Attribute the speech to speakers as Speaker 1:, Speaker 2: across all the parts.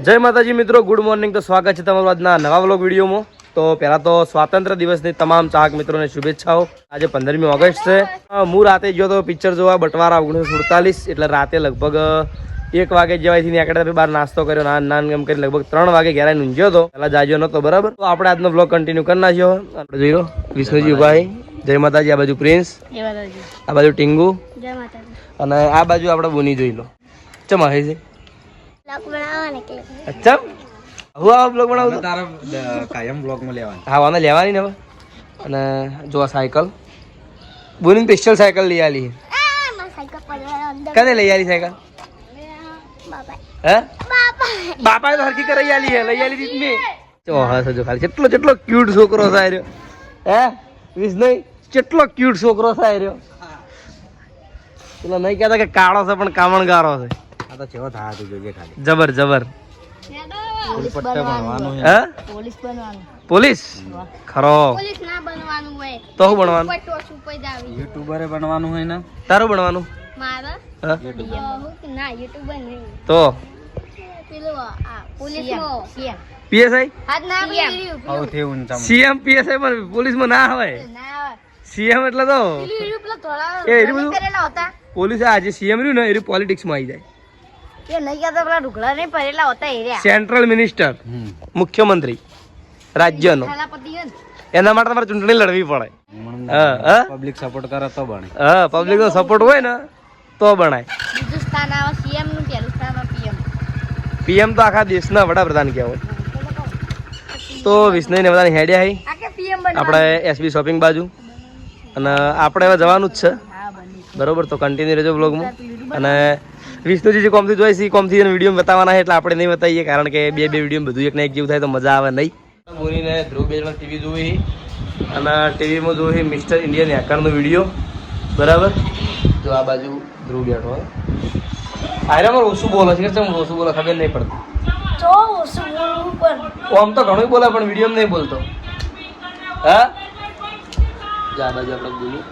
Speaker 1: જય માતાજી મિત્રો, ગુડ મોર્નિંગ. તો સ્વાગત છે તમારું આજના નવા વ્લોગ વિડીયોમાં. તો પહેલા તો સ્વાતંત્ર્ય દિવસની તમામ ચાહક મિત્રોને શુભેચ્છાઓ. આજે 15મી ઓગસ્ટ છે. હું રાતે ગયો તો પિક્ચર જોવા બટવારા 1947. એટલે રાતે લગભગ 1 વાગે જેવાયથી નીકળ્યા. બહાર નાસ્તો કર્યો, નાન એમ કરી લગભગ 3 વાગે ઘેર ઊંઘ્યો હતો. પહેલા જાગ્યો નતો બરાબર. તો આપણે આજનો વ્લોગ કન્ટિન્યુ કરી નાખ્યો. આપણે જોઈ લો વિષ્ણુજી ભાઈ, જય માતાજી. આ બાજુ પ્રિન્સ, આ બાજુ ટીંગુ, અને આ બાજુ આપણે બોની જોઈ લો. ચમ આવે છે અચ્છા હું આ બ્લોગ બનાવું તારા કાયમ બ્લોગ માં લેવાની. હા વાંધો લેવાની ને હવે. અને જો આ સાયકલ બોની સ્પેશિયલ સાયકલ લઈ આલી. કને લઈ આલી સાયકલ? હે બાપા તો હરકી કરી આલી હે, લઈ આલી દીધી મેં. જો હા સજો ખાલી કેટલો ક્યુટ છોકરો થાય રહ્યો. હે વિષ્ણુ કેટલો ક્યુટ છોકરો થાય રહ્યો. પેલો નહીં કહેતા કે કાળો છે પણ કામણગારો છે. જબર પોલીસ ખરો તો શું બનવાનું? યુટ્યુબર બનવાનું હોય ને. તારું બનવાનું તો પીએસઆઈ સીએમ પીએસઆઈ પણ પોલીસમાં ના હોય. સીએમ એટલે તો એ બધું પોલીસ આજે સીએમ રહ્યું ને એ પોલિટિક્સમાં આવી જાય. સેન્ટ્રલ મિનિસ્ટર, મુખ્યમંત્રી રાજ્યનો. એના માટે તમારે ચૂંટણી લડવી પડે. પબ્લિક સપોર્ટ કરે તો બને. હા પબ્લિક નો સપોર્ટ હોય ને તો બનાય. પીએમ તો આખા દેશના વડાપ્રધાન કહેવાય. તો વિષ્ણુ ને બધાની હેડ્યા હઈ આપણે એસબી શોપિંગ બાજુ, અને આપણે હવે જવાનું જ છે બરોબર. તો કન્ટિન્યુ રહેજો બ્લોગમાં. અને વિષ્ણુજી જે કોમથી જોઈશ એ કોમથી વિડીયો બતાવવાના છે એટલે આપણે નહીં બતાવીએ, કારણ કે બે વિડીયો બધું એક ને એક જેવું થાય તો મજા આવે નહીં. બોલીને ધ્રુવ બે જણા ટીવી જોઈ અને ટીવીમાં જોઈ મિસ્ટર ઇન્ડિયન હેકરનો વિડીયો બરાબર. જો આ બાજુ ધ્રુવ બેઠો હોય. આયરામાં ઓછું બોલે છે કે ઓછું બોલે ખબર નહીં પડતી. આમ તો ઘણું બોલે પણ વિડીયો નહીં બોલતો. હા આ બાજુ આપણે બોલી.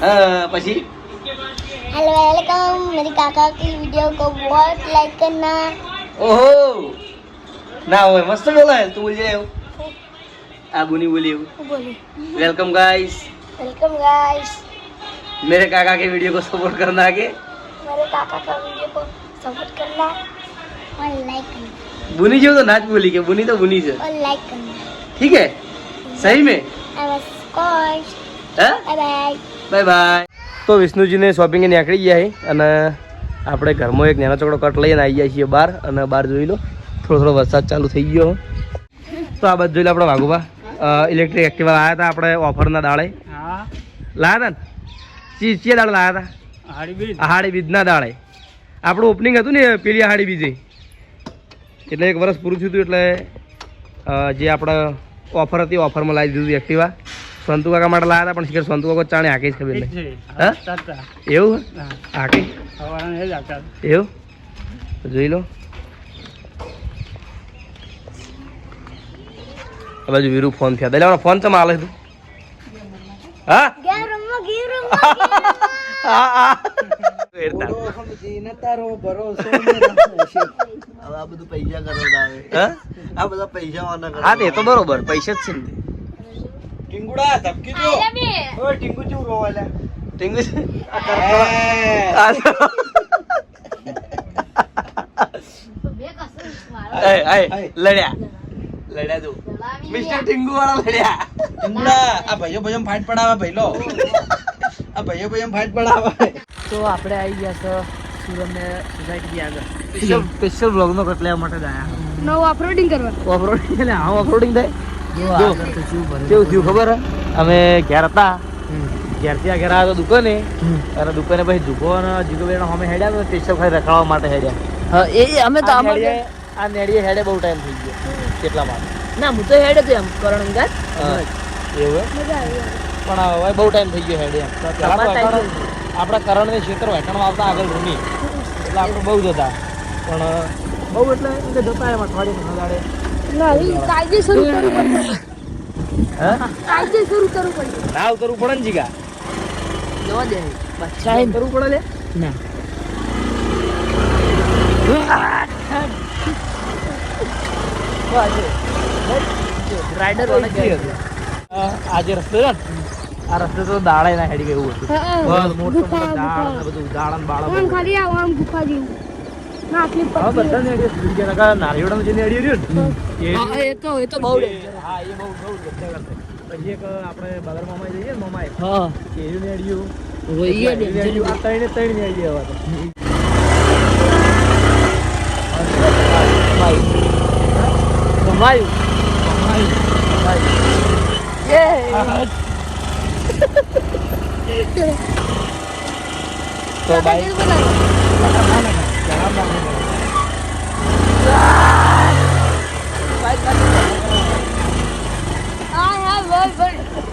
Speaker 1: હા પછી
Speaker 2: हेलो वेलकम मेरे काका की वीडियो को बहुत लाइक करना.
Speaker 1: ओहो ना होय मस्त बोला है तू बोल जाए आ बुनी बोली वेलकम गाइस मेरे काका के वीडियो को सपोर्ट करना आगे.
Speaker 2: मेरे काका का वीडियो को सपोर्ट करना और लाइक करना.
Speaker 1: बुनी जो तो नाच बोली के बुनी तो बुनी से
Speaker 2: और लाइक करना.
Speaker 1: ठीक है सही में.
Speaker 2: Of course.
Speaker 1: Bye
Speaker 2: bye
Speaker 1: bye bye. તો વિષ્ણુજીને શોપિંગે નીકળી ગયા છે અને આપણે ઘરમાં એક નાનો ચોકડો કટ લઈને આવી જાય છીએ બહાર. અને બહાર જોઈ લો થોડો વરસાદ ચાલુ થઈ ગયો. તો આ બધું જોઈ લો આપણે વાઘુબા ઇલેક્ટ્રિક એક્ટિવા લાવ્યા હતા આપણે ઓફરના દાળે. લાવ્યા હતા ને ચીએ દાળ લાવ્યા હતા આહાડી બીજના દાળે. આપણું ઓપનિંગ હતું ને પેલી આહાડી બીજે, એટલે 1 વર્ષ પૂરું થયું હતું. એટલે જે આપણે ઓફર હતી ઓફરમાં લાવી દીધું એક્ટિવા. સંતુ કાકા માટે લાવ્યા હતા પણ શિખર સંતુ કાકા ચાણે હાકી જ ખબર નહીં. એવું હાકી એવું જોઈ લો. આ બાજુ વીરુ ફોન થયા એટલે ફોન ચમ આલે તું. હા હા તે તો બરોબર પૈસા જ છે ને. ટીંગુડા ધબકી દો. ઓય ટીંગુ ચૂ રોવાલા ટીંગુ લડ્યા જો મિસ્ટર ટીંગુ વાળા લડ્યા. ટીંગુડા આ ભાઈઓ ફાઇટ પડાવે ભઈલો. આ ભાઈઓ ફાઇટ પડાવે. તો આપણે આવી ગયા છે સુરત સોસાયટી આગળ. સ્પેશિયલ બ્લોગ નો કટ લેવા માટે આયા.
Speaker 2: નો ઓફરોડિંગ કરવા.
Speaker 1: ઓફરોડિંગ એટલે હા ઓફરોડિંગ થાય. કેવું થયું ખબર હે? અમે ઘેર હતા, ઘેરથી આ ઘેર આવ્યા તો દુકાને, અને દુકાને પછી જુગો અને જીગો બેનો અમે હેડ્યા તો સ્પેશિયલ ખાલી રખાડવા માટે હેડ્યા. હા એ અમે તો આ નેડીએ હેડે બહુ ટાઈમ થઈ ગયો કેટલા માટે. ના હું તો હેડે તો એમ કરણ અંગાત એવું મજા આવી પણ હવે બહુ ટાઈમ થઈ ગયો હેડે એમ. આપણા કરણને ક્ષેત્ર હેઠળમાં આવતા આગળ રૂમી એટલે આપણે બહુ જતા પણ બહુ એટલે જતા એમ અઠવાડિયે દાડે.
Speaker 2: કાયદેસર ઉતરવું પડશે. કાયદેસર ઉતરવું પડશે.
Speaker 1: ના ઉતરવું પડે ને જીગા. જવા દે બચ્ચા કરવું પડે લે ના રાઈડર આજે રસ્તો છે ને, આ રસ્તે તો દાડા ના હેડી ગયું હતું. બસ મોટો મોટો ઝાડ ને બધું ઝાડ ને બાળા બધું.
Speaker 2: ખાલી આમ ગુફા જેવું ના આટલી
Speaker 1: હા બધા ને કે સૂર્ય નકા નારિયોડા જેને અડી રહ્યું ને
Speaker 3: એ તો બહુ
Speaker 1: હા એ બહુ બહુ ડેન્જર કરશે. પછી એક આપણે બગર મામા જઈએ ને મામા
Speaker 3: હા
Speaker 1: એનું ને અડ્યું
Speaker 3: વઈએ
Speaker 1: આ ત્રણ ને અડી હવે તો.
Speaker 3: રમાયું
Speaker 1: તો ભાઈ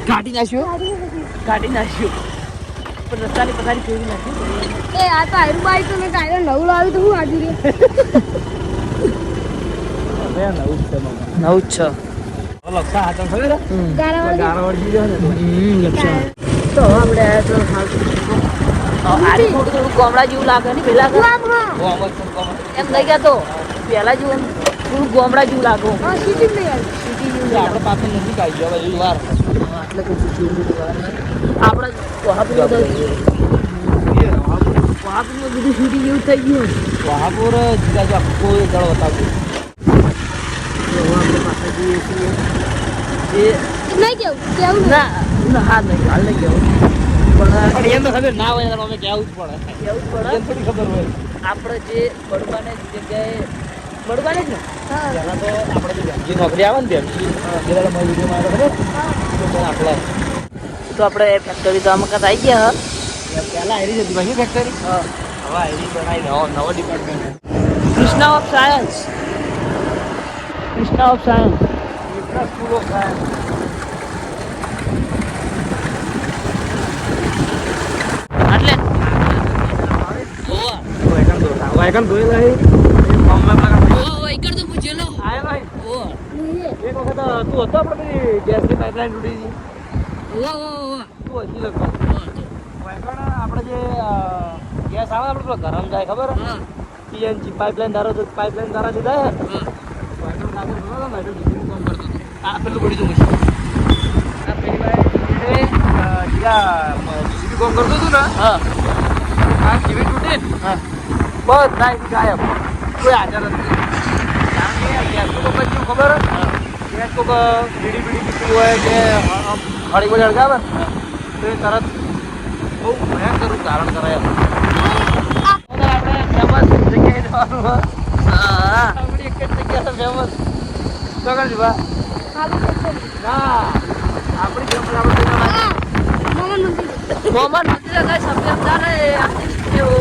Speaker 3: કાઢી નાખ્યું પણ રસ્તાની પથારી ફેરવી નાખ્યું.
Speaker 2: એ આ તો આયરું બાઈક તો મેં કાલે નવું લાવ્યું તો હું આજુ રે
Speaker 1: નવું જ છે મામા.
Speaker 3: નવ છ
Speaker 1: લક્ષા હાથમાં ખબર હે?
Speaker 2: ગારાવાળી
Speaker 1: ગારો વળગી ગયો ને
Speaker 3: તો આપણે આડી થોડું થોડું ગામડા જેવું લાગે ને પેલા એમ નહીં કહેતો પેલા જેવું થોડું ગામડા જેવું લાગે
Speaker 2: હા સીટી જ નહીં આવી
Speaker 3: સિટી જેવું
Speaker 1: આપણે પાછળ નથી કાઢી ગયો હવે વાર
Speaker 3: એટલે કશું જેવું આપણે વહાપુર બધું સિટી જેવું થઈ ગયું.
Speaker 1: વહાપુર જીગા જો આખો એક દળ બતાવતું.
Speaker 3: આપણે પાછા જઈએ છીએ એ
Speaker 2: નહીં કેવું
Speaker 3: ના હા નહીં હાલ નહીં કેવું
Speaker 1: પણ એમ તો ખબર ના હોય તો અમે કહેવું જ પડે.
Speaker 3: કેવું પડે
Speaker 1: એમ થોડી ખબર હોય.
Speaker 3: આપણે જે બડબાને જગ્યાએ બડબાને જ ને
Speaker 2: હા
Speaker 1: પહેલા તો આપણે જે નોકરી આવે ને તેમ એ દાડે મારી વિડીયોમાં આવે ખબર તો પેલા આપણે
Speaker 3: તો આપણે ફેક્ટરી તો આમાં કાંઈ આવી ગયા
Speaker 1: પહેલા આયરી જતી ભાઈ ફેક્ટરી
Speaker 3: હા
Speaker 1: હવે આયરી બનાવી નવો department
Speaker 3: Krishna of science Krishna of science
Speaker 1: એટલા સ્કૂલો થાય
Speaker 3: એટલે
Speaker 1: વાયકન ધોયેલા હે મમ્મી પેલા
Speaker 3: એકર તો પૂછેલો
Speaker 1: આયા ભાઈ
Speaker 3: ઓ
Speaker 1: એક વખત તું હતો આપણે પેલી ગેસની પાઇપલાઇન તૂટી હતી
Speaker 3: ઓ
Speaker 1: તું હજી લગભગ વાયકણ આપણે જે ગેસ આવે આપણે પેલો ગરમ જાય ખબર
Speaker 3: હા
Speaker 1: પીએનજી પાઇપલાઇન ધારો તો પાઇપલાઇન ધારા દીધા હે વાયકણ નાખો તો ને એટલે બીજું કામ કરતો હતો આ પેલું પડી જવું મશીન આ પેલી ભાઈ જીસીબી કામ કરતું હતું ને
Speaker 3: હા
Speaker 1: આ જીવી તૂટે ને
Speaker 3: હા
Speaker 1: બસ ના ગાયબ કોઈ હાજર નથી કારણ કે ગેસ તો પછી ખબર ગેસ તો બીડી પીતી હોય કે હળી ગોળી હળગાવે ને તો એ તરત બહુ ભયંકર રૂપ ધારણ કરાય આપણે ફેમસ જગ્યાએ જવાનું
Speaker 3: હા
Speaker 1: આપણી એક જ જગ્યા છે ફેમસ તો કરજો બા ના આપણી ફેમસ આપણે
Speaker 2: મોહન મંદિર
Speaker 3: मोहम्मद मंदिर का सब हम जा रहे हैं आप देखते हो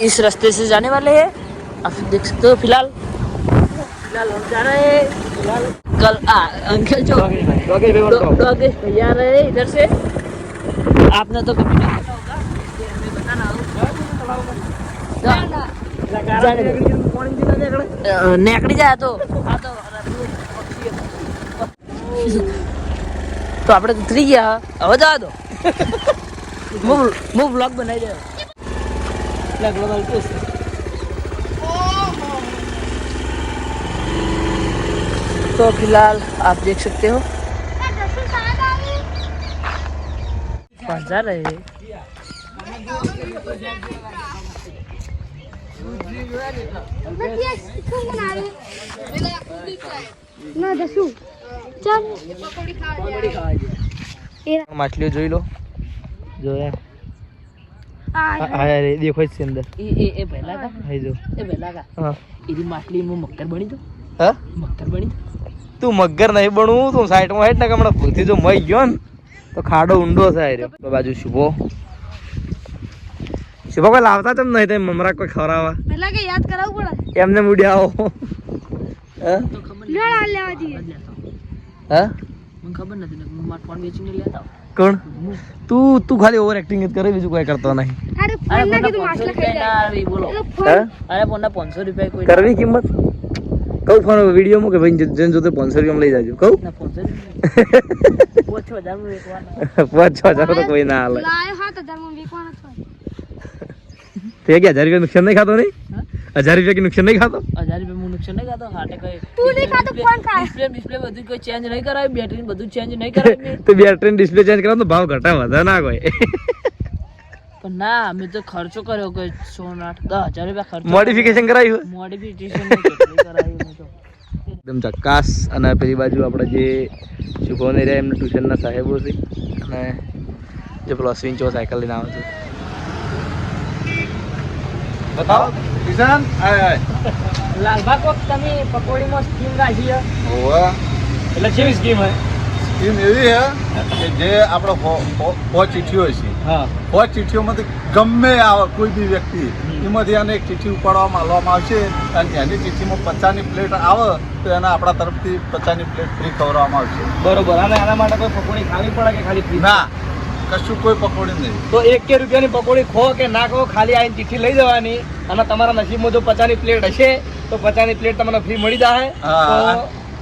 Speaker 3: इस रास्ते से जाने वाले हैं आप देख सकते हो फिलहाल हम जा रहे हैं फिलहाल कल अंकल जो डॉगेश भैया आ रहे हैं इधर से आपने तो कभी नहीं देखा होगा इसलिए हमें बताना होगा नेकड़ी जाए तो તો આપણે ઉતરી ગયા હવે જવા દો હું વ્લોગ બનાવી દે तो फिलहाल आप देख सकते हो कहाँ जा रहे हैं
Speaker 2: ના દસું ચાલ
Speaker 1: માછલીઓ જોઈ લો જોયા હા દેખો જ છે અંદર
Speaker 3: એ પહેલા કા
Speaker 1: હાઈ જો
Speaker 3: એ પહેલા કા
Speaker 1: હા
Speaker 3: એની માછલી હું મક્કર બની દો
Speaker 1: હા
Speaker 3: મક્કર બની દો
Speaker 1: તું મગર નહીં બનવું તું સાઈડમાં હેઠ ને કે હમણાં ભૂલથી જો મઈ ગયો ને તો ખાડો ઊંડો થાય રહ્યો બાજુ શુભો શુભો કોઈ લાવતા તેમ નહીં તમે મમરા કોઈ ખવડાવવા
Speaker 2: પહેલા કે યાદ કરાવવું પડે
Speaker 1: એમને મૂડી આવો હા
Speaker 3: તો ખબર
Speaker 2: લે આ લેવા જઈએ
Speaker 1: હા
Speaker 3: મને ખબર નથી ને હું મારો ફોન વેચીને લેતા
Speaker 1: કોણ તું ખાલી ઓવર એક્ટિંગ જ કરે બીજું કોઈ કરતો નહીં
Speaker 2: અરે ફોન ના કીધું માછલા ખાઈ જાય
Speaker 3: બોલો
Speaker 2: એટલે
Speaker 1: હા
Speaker 2: ફોન
Speaker 3: અરે ફોનના 500 રૂપિયા કોઈ
Speaker 1: કરવી કિંમત કહું કહું ફોન વિડીયોમાં કે ભાઈ જેને જોતે 500 રૂપિયા લઈ જાજો કહું
Speaker 3: ના પહોંચે પોછો હજાર માં વેચવાનો
Speaker 1: 5,000 તો કોઈ ના હાલે
Speaker 2: લાયો 7,000 માં વેચવાનો છો
Speaker 1: તે કે 1000 રૂપિયા નુકસાન નહીં ખાતો નહીં 1000 રૂપિયા की नुकसान नहीं खाता
Speaker 3: 1000 રૂપિયા હું નુકસાન નહીં ખાતો હાટે કઈ
Speaker 2: તું નહીં ખાતો કોણ ખાય
Speaker 3: ડિસ્પ્લે બધું કોઈ ચેન્જ નહીં કરાય બેટરી બધું ચેન્જ નહીં કરાય મેં
Speaker 1: તો બેટરી ડિસ્પ્લે ચેન્જ કરાવ તો ભાવ ઘટા વધે ના કોઈ
Speaker 3: પણ ના મેં તો ખર્ચો કર્યો કોઈ 10,000 રૂપિયા ખર્ચો
Speaker 1: મોડિફિકેશન કરાયું
Speaker 3: મોડિફિકેશન કેટલી કરાયું મેં તો
Speaker 1: એકદમ ચક્કાસ અને પેલી બાજુ આપણે જે શુભોને રહ્યા એમને ટ્યુશનના સાહેબો છે અને જે પેલો અશ્વિન ચો સાયકલ લઈને આવે છે બતાવો કિશન આય
Speaker 3: લાલભા કોક તમે પકોડીમાં સ્કીમ રાખી છે
Speaker 4: ઓવા
Speaker 1: એટલે કેવી સ્કીમ હે
Speaker 4: સ્કીમ એવી છે કે જે આપણે 5 ચીઠીઓ છે
Speaker 1: હા
Speaker 4: 5 ચીઠીઓમાંથી ગમે આવે કોઈ બી વ્યક્તિ એમાંથી આને એક ચીઠ્ઠી ઉપાડવામાં આલવામાં આવશે અને એની ચીઠ્ઠીમાં 50ની પ્લેટ આવે તો એને આપણા તરફથી 50ની પ્લેટ ફ્રી ખવડાવવામાં આવશે
Speaker 1: બરોબર અને આના માટે કોઈ પકોડી ખાવી પડે કે ખાલી free?
Speaker 4: ના કશું કોઈ પકોડી નહીં
Speaker 1: તો 1 રૂપિયાની પકોડી ખો કે ના ખો ખાલી આવીને ચીઠી લઈ જવાની અને તમારા નસીબમાં જો 50ની પ્લેટ હશે તો 50ની પ્લેટ તમને ફ્રી મળી જાય
Speaker 4: હા.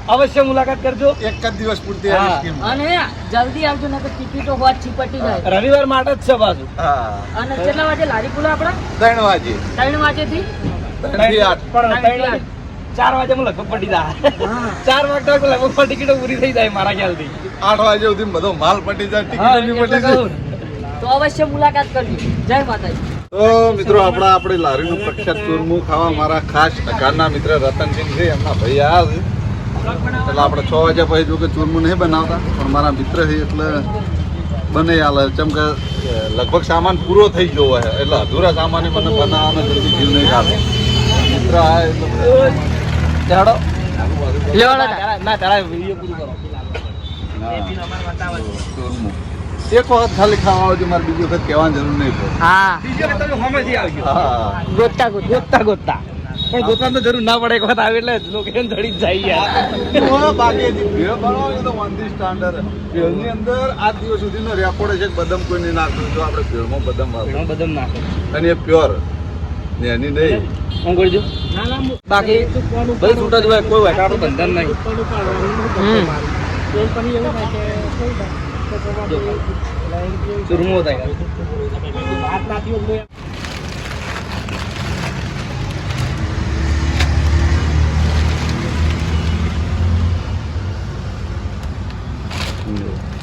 Speaker 1: તો અવશ્ય મુલાકાત કરજો
Speaker 4: એક જ દિવસ પૂરતી આ
Speaker 1: હા.
Speaker 4: સ્કીમ
Speaker 3: અને જલ્દી આવજો ને તો ટિકિટો હોત છીપટી જાય
Speaker 1: રવિવાર માટે જ છે પાછું
Speaker 4: હા
Speaker 3: અને કેટલા વાગે લારી ખુલે આપડા
Speaker 4: 3 વાગે
Speaker 3: 3 વાગેથી
Speaker 4: 3 થી 8
Speaker 1: પણ 4 વાગે હું લગભગ પટી જાય 4 વાગે તો લગભગ ટિકિટો પૂરી થઈ જાય મારા ખ્યાલથી
Speaker 4: 8 વાગે સુધી બધો માલ પટી જાય
Speaker 1: હા,
Speaker 4: ટિકિટ
Speaker 1: એટલે
Speaker 4: પટી જાય
Speaker 1: કહું.
Speaker 3: તો અવશ્ય મુલાકાત કરજો જય માતાજી
Speaker 4: તો મિત્રો આપણી લારીનું પ્રખ્યાત ચૂરમું ખાવા મારા ખાસ અકારના મિત્ર રતનસિંહ છે એમના ભાઈ આવ્યા છે એટલે આપણે 6 વાગ્યા પછી જો કે ચૂરમું નહીં બનાવતા પણ મારા મિત્ર છે એટલે બને હાલે ચમ કે લગભગ સામાન પૂરો થઈ ગયો હોય એટલે અધૂરા સામાન મને બનાવવાનો જલ્દી જીવ નહીં લાગે મિત્ર આ એટલે
Speaker 1: ચાલો
Speaker 3: લેવાના
Speaker 1: ના તારા વિડીયો પૂરું કરો
Speaker 4: ચૂરમું એક વખત ખાલી ખાવા આવજો મારે બીજી વખત કહેવાની જરૂર નહીં પડે
Speaker 3: હા
Speaker 1: બીજો કે તમે હોમેથી આવજો
Speaker 4: હા
Speaker 3: ગોતા ગોતા
Speaker 1: ગોતતા પણ ગોતવાની તો જરૂર ના પડે એક વખત આવે એટલે લોકેશન ચડી જ જાય યાર
Speaker 4: બાકી ભેળ બનાવો એ તો વાંધી સ્ટાન્ડર્ડ ભેળની અંદર આ દિવસ સુધીનો રેકોર્ડ છે કે બદામ કોઈ નહીં નાખતું જો આપણે ભેળમાં બદામ વાપરીએ.
Speaker 1: બદામ નાખો
Speaker 4: અને એ પ્યોર ને એની નહીં
Speaker 1: હું કરજો બાકી બધું છૂટા જ હોય કોઈ હોય આપણું બંધન નહીં ચૂરમો થાય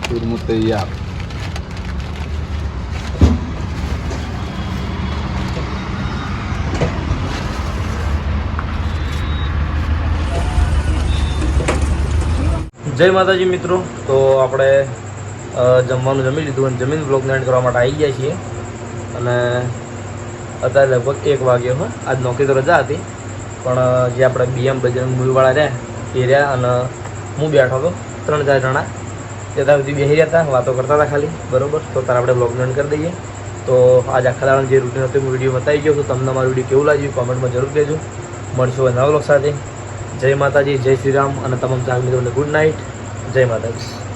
Speaker 4: ચૂરમું તૈયાર
Speaker 1: જય માતાજી મિત્રો તો આપણે જમવાનું જમી લીધું અને જમીન બ્લોગને એન્ડ કરવા માટે આવી ગયા છીએ અને અત્યારે લગભગ 1 વાગ્યો હોય આજ નોકરી તો રજા હતી પણ જે આપણે બીએમ બજરંગ મૂવીવાળા રહ્યા એ રહ્યા અને હું બેઠો હતો 3-4 જણા તે ત્યાં સુધી બેસી રહ્યા હતા વાતો કરતા હતા ખાલી બરોબર તો ત્યારે આપણે બ્લોગને એન્ડ કરી દઈએ તો આજ આખા દાડાનું જે રૂટીન હતું હું વિડીયો બતાવી ગયો તો તમને મારું વિડીયો કેવું લાગ્યું કોમેન્ટમાં જરૂર કહેજો મળશું નવા બ્લોગ સાથે જય માતાજી જય શ્રી રામ અને તમામ ચાર મિત્રોને ગુડ નાઇટ જય માતાજી